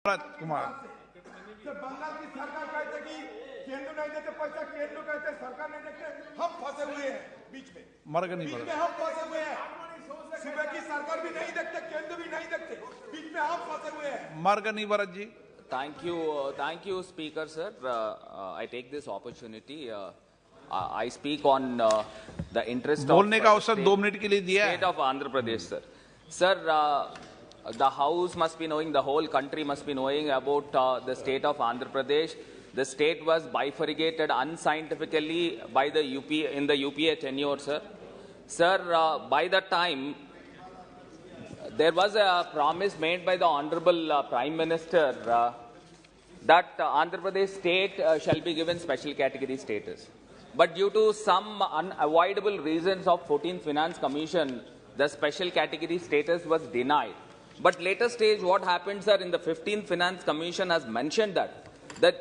कुमार बंगाल की सरकार कहते कि केंद्र नहीं देते पैसा, केंद्र कहते सरकार नहीं देते, हम फंसे हुए हैं बीच में हम फंसे हुए हैं। सुबह की सरकार भी नहीं देखते, केंद्र भी नहीं देखते, बीच में हम फंसे हुए हैं। मार्गनी Bharat ji. Thank you, Speaker sir. I take this opportunity. I speak on the interest बोलने का of अवसर 2 मिनट के लिए दिया है। state of Andhra Pradesh, sir. Sir, the House must be knowing, the whole country must be knowing about the state of Andhra Pradesh. The state was bifurcated unscientifically by the in the UPA tenure, sir. Sir, by the time there was a promise made by the Honorable Prime Minister that Andhra Pradesh state shall be given special category status. But due to some unavoidable reasons of 14th Finance Commission, the special category status was denied. But later stage, what happened, sir, in the 15th Finance Commission has mentioned that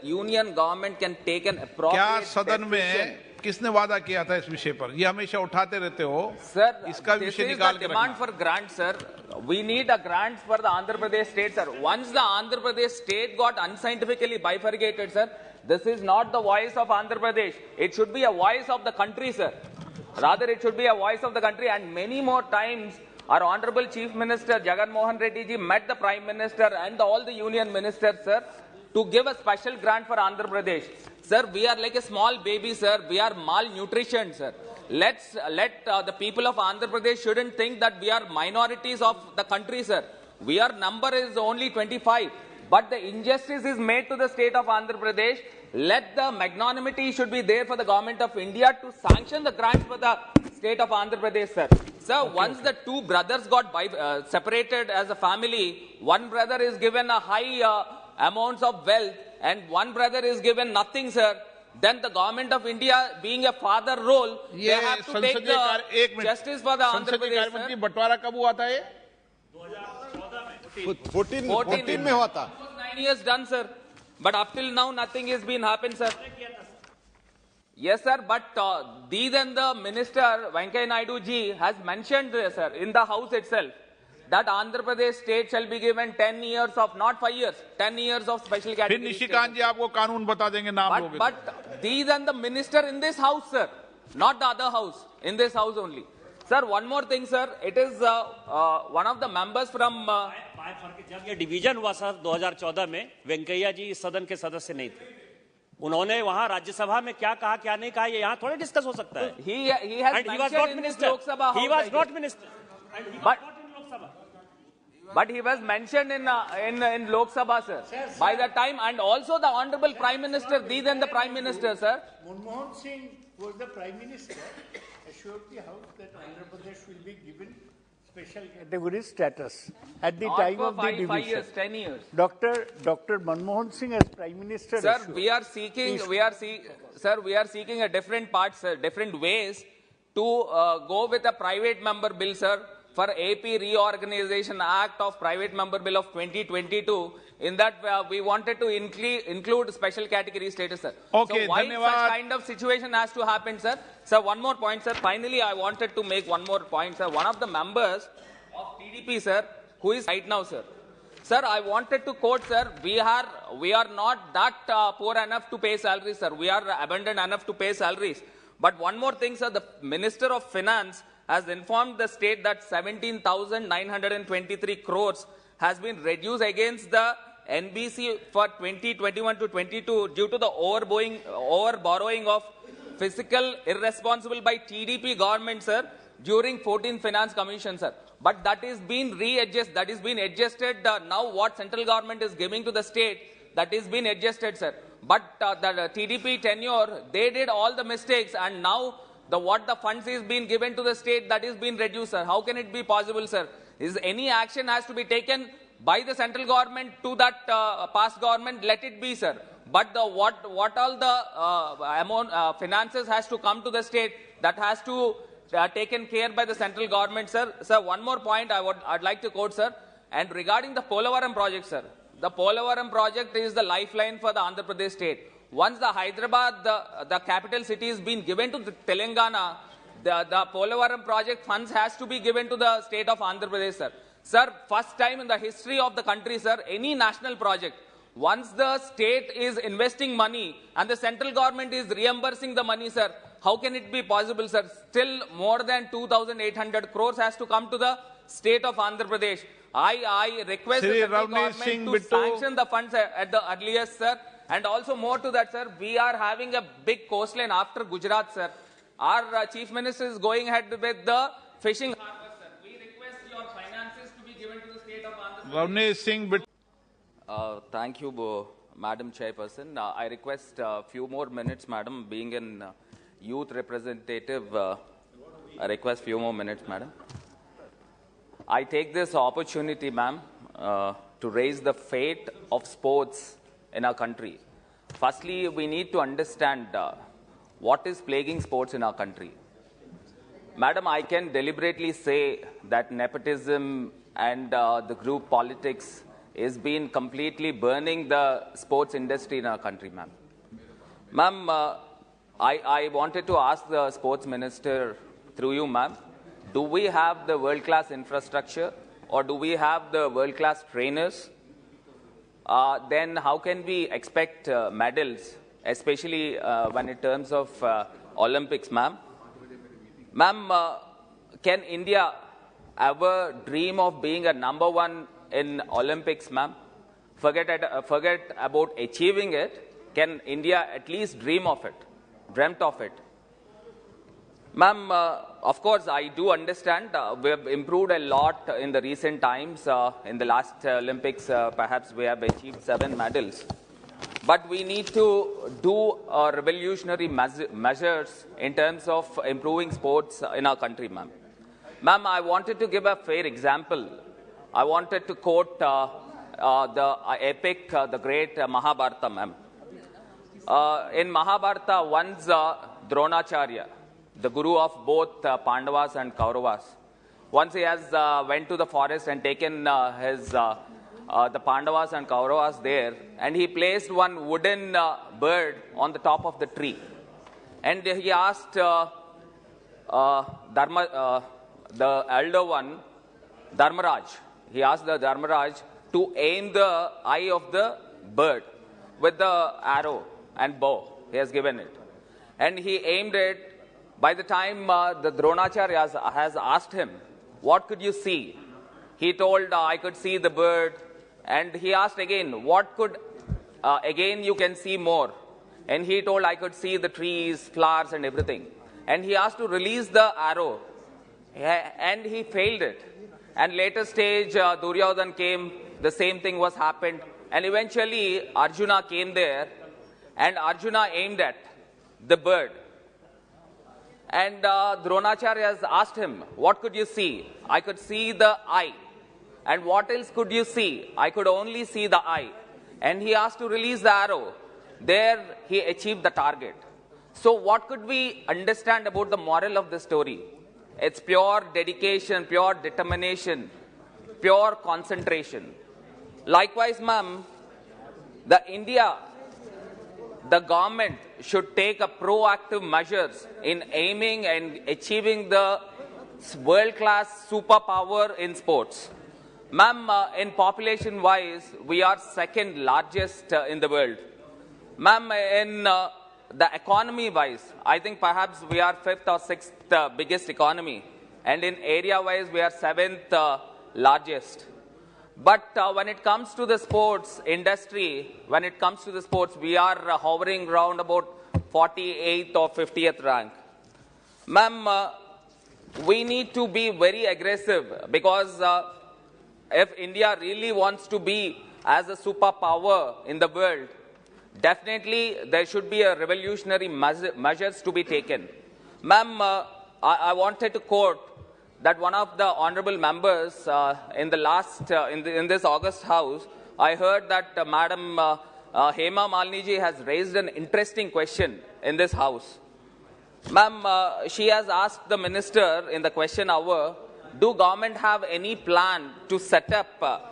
union government can take an appropriate क्या सदन decision. में किसने वादा किया था इस विषय पर? ये हमेशा उठाते रहते हो Sir, इसका this विषय is निकाल the के demand रखना। for grant, sir. We need a grant for the Andhra Pradesh state, sir. Once the Andhra Pradesh state got unscientifically bifurcated, sir, this is not the voice of Andhra Pradesh. It should be a voice of the country, sir. Rather, it should be a voice of the country. And many more times, our Honorable Chief Minister Jagan Mohan Reddy ji met the Prime Minister and all the union ministers, sir, to give a special grant for Andhra Pradesh. Sir, we are like a small baby, sir. We are malnutrition, sir. Let the people of Andhra Pradesh shouldn't think that we are minorities of the country, sir. Our number is only 25. But the injustice is made to the state of Andhra Pradesh. Let the magnanimity should be there for the government of India to sanction the grants for the state of Andhra Pradesh, sir. Sir, once the two brothers got separated as a family, one brother is given a high amounts of wealth and one brother is given nothing, sir. Then the government of India, being a father role, they have to take the justice for the Andhra Pradesh, sir. बंटवारा कब हुआ था ये? 14 में हुआ था। 9 years done, sir. But up till now, nothing has been happened, sir. Yes, sir. But then the minister, Venkaiah Naidu ji, has mentioned, sir, in the house itself, that Andhra Pradesh state shall be given 10 years of, not 5 years, 10 years of special फिर category. Nishikant जी आपको कानून बता देंगे नाम लोगे। But then the minister in this house, sir, not the other house, in this house only. Sir, one more thing, sir. It is one of the members from... जब ये division हुआ सर 2014 में, वेंकैया जी इस सदन के सदस्य नहीं थे। उन्होंने वहां राज्यसभा में क्या कहा क्या नहीं कहा ये यहाँ थोड़े डिस्कस हो सकता है। He has mentioned in this Lok Sabha house. He was not minister. But he was mentioned in Lok Sabha, sir. By the time, and also the Honorable Prime Minister, then the Prime Minister, sir. Manmohan Singh was the Prime Minister, assured the House that Andhra Pradesh will be given special category status at the Not time for of the 5 division. years, 10 years. Dr. Manmohan Singh as Prime Minister. Sir, assured. we are seeking a different parts, sir, different ways to go with a private member bill, sir, for AP Reorganization Act of Private Member Bill of 2022. In that, we wanted to include special category status, sir. Okay, so why धन्यवाद. such kind of situation has to happen, sir? Sir, one more point, sir. Finally, I wanted to make one more point, sir. One of the members of TDP, sir, who is right now, sir. Sir, I wanted to quote, sir, we are not that poor enough to pay salaries, sir. We are abundant enough to pay salaries. But one more thing, sir, the Minister of Finance has informed the state that 17,923 crores has been reduced against the NBC for 2021 to 22 due to the over-borrowing of fiscal irresponsible by TDP government, sir, during 14th Finance Commission, sir. But that is being adjusted now what central government is giving to the state, that is being adjusted, sir. But the TDP tenure, they did all the mistakes and now what the funds is being given to the state, that is being reduced, sir. How can it be possible, sir? Is any action has to be taken by the central government to that past government? Let it be, sir. But what all the finances has to come to the state, that has to taken care by the central government, sir. Sir, one more point I'd like to quote, sir. And regarding the Polavaram project, sir, the Polavaram project is the lifeline for the Andhra Pradesh state. Once the Hyderabad, the capital city is being given to the Telangana, the Polavaram project funds has to be given to the state of Andhra Pradesh, sir. Sir, first time in the history of the country, sir, any national project, once the state is investing money and the central government is reimbursing the money, sir, how can it be possible, sir? Still more than 2,800 crores has to come to the state of Andhra Pradesh. I request Shri the central Ravnesh government Singh to Bittu. sanction the funds at the earliest, sir. And also more to that, sir, we are having a big coastline after Gujarat, sir. Our Chief Minister is going ahead with the fishing harbour, sir. We request your finances to be given to the state of Andhra Pradesh. Ravnesh Singh Bittu. Thank you, Madam Chairperson. I request a few more minutes, Madam. Being an youth representative, I request few more minutes, Madam. I take this opportunity, ma'am, to raise the fate of sports in our country. Firstly, we need to understand what is plaguing sports in our country. Madam, I can deliberately say that nepotism and the group politics is been completely burning the sports industry in our country, ma'am. Ma'am, I wanted to ask the sports minister through you, ma'am, do we have the world-class infrastructure or do we have the world-class trainers? Then how can we expect medals, especially when in terms of Olympics, ma'am? Ma'am, can India ever dream of being a #1 in Olympics, ma'am? Forget about achieving it. Can India at least dream of it, dreamt of it? Ma'am, of course, I do understand we have improved a lot in the recent times. In the last Olympics, perhaps we have achieved 7 medals. But we need to do revolutionary measures in terms of improving sports in our country, ma'am. Ma'am, I wanted to give a fair example. I wanted to quote the epic, the great Mahabharata, ma'am. In Mahabharata, once Dronacharya, the guru of both Pandavas and Kauravas, once he has went to the forest and taken the Pandavas and Kauravas there, and he placed one wooden bird on the top of the tree. And he asked the elder one, Dharmaraj, he asked the Dharmaraj to aim the eye of the bird with the arrow and bow. He has given it. And he aimed it. By the time the Dronacharya has asked him, what could you see? He told, I could see the bird. And he asked again, what could, again you can see more? And he told, I could see the trees, flowers and everything. And he asked to release the arrow. And he failed it. And later stage, Duryodhan came, the same thing was happened. And eventually Arjuna came there and Arjuna aimed at the bird. And Dronacharya has asked him, what could you see? I could see the eye. And what else could you see? I could only see the eye. And he asked to release the arrow. There he achieved the target. So what could we understand about the moral of the story? It's pure dedication, pure determination, pure concentration. Likewise, ma'am, the government should take a proactive measures in aiming and achieving the world-class superpower in sports. Ma'am, in population-wise, we are second largest in the world. Ma'am, in the economy-wise, I think perhaps we are 5th or 6th biggest economy. And in area-wise, we are 7th largest. But when it comes to the sports industry, we are hovering around about 48th or 50th rank. Ma'am, we need to be very aggressive because if India really wants to be as a superpower in the world, definitely there should be a revolutionary measures to be taken. Ma'am, I wanted to quote that one of the honorable members in this August House, I heard that Madam Hema Malini ji has raised an interesting question in this House. Ma'am, she has asked the minister in the question hour, do government have any plan to set up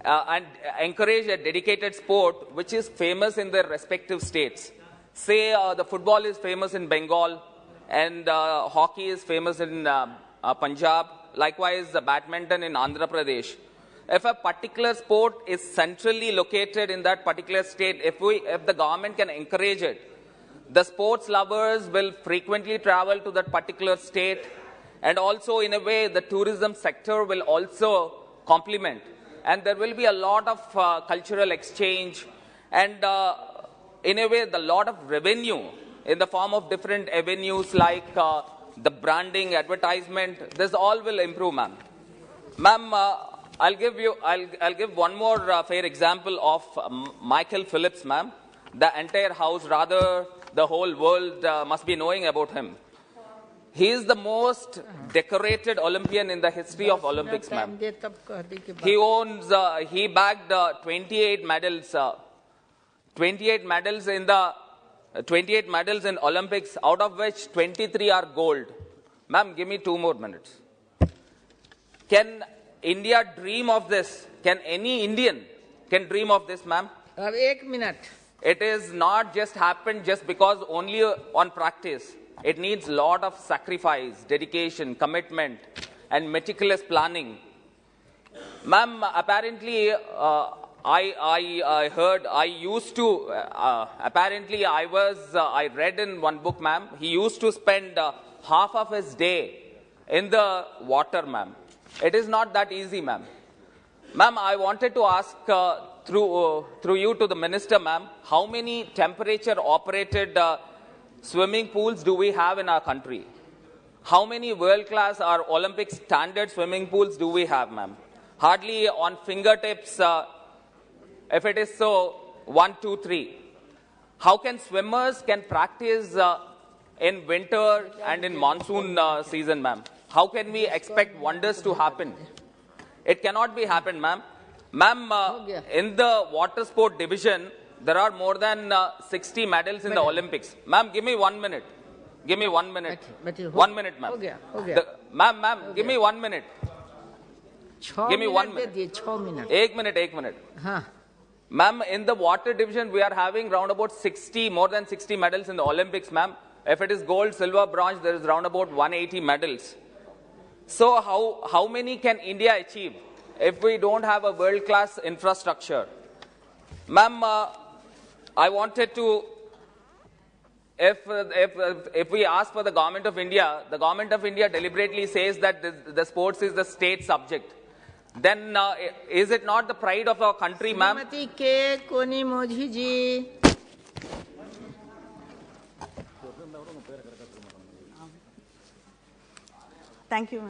and encourage a dedicated sport which is famous in their respective states? Say the football is famous in Bengal and hockey is famous in Punjab likewise badminton in Andhra Pradesh. If a particular sport is centrally located in that particular state, if the government can encourage it, the sports lovers will frequently travel to that particular state, and also in a way the tourism sector will also complement, and there will be a lot of cultural exchange, and in a way the lot of revenue in the form of different avenues like the branding, advertisement. This all will improve, ma'am. Ma'am, I'll give one more fair example of Michael Phelps, ma'am. The entire house, rather the whole world must be knowing about him. He is the most decorated Olympian in the history of Olympics, ma'am. He bagged 28 medals. 28 medals in Olympics, out of which 23 are gold. Ma'am, give me 2 more minutes. Can India dream of this? Can any Indian dream of this, ma'am? 1 minute. It is not just happened just because only on practice. It needs lot of sacrifice, dedication, commitment, and meticulous planning. Ma'am, apparently, I heard, I read in one book, ma'am, he used to spend half of his day in the water, ma'am. It is not that easy, ma'am. Ma'am, I wanted to ask through you to the minister, ma'am, how many temperature-operated swimming pools do we have in our country? How many world-class or Olympic standard swimming pools do we have, ma'am? Hardly on fingertips. If it is so, 1, 2, 3. How can swimmers practice in winter and in monsoon season, ma'am? How can we expect wonders to happen? It cannot be happened, ma'am. Ma'am, in the water sport division, there are more than 60 medals in the Olympics. Ma'am, give me 1 minute. Give me 1 minute. 1 minute, ma'am. Ma'am, give me 1 minute. Give me 1 minute. 1 minute. Ma'am, in the water division, we are having round about more than 60 medals in the Olympics, ma'am. If it is gold, silver, bronze, there is round about 180 medals. So how many can India achieve if we don't have a world-class infrastructure? Ma'am, I wanted to, if we ask for the government of India deliberately says that the sports is the state subject. Then is it not the pride of our country, ma'am? Thank you, ma'am.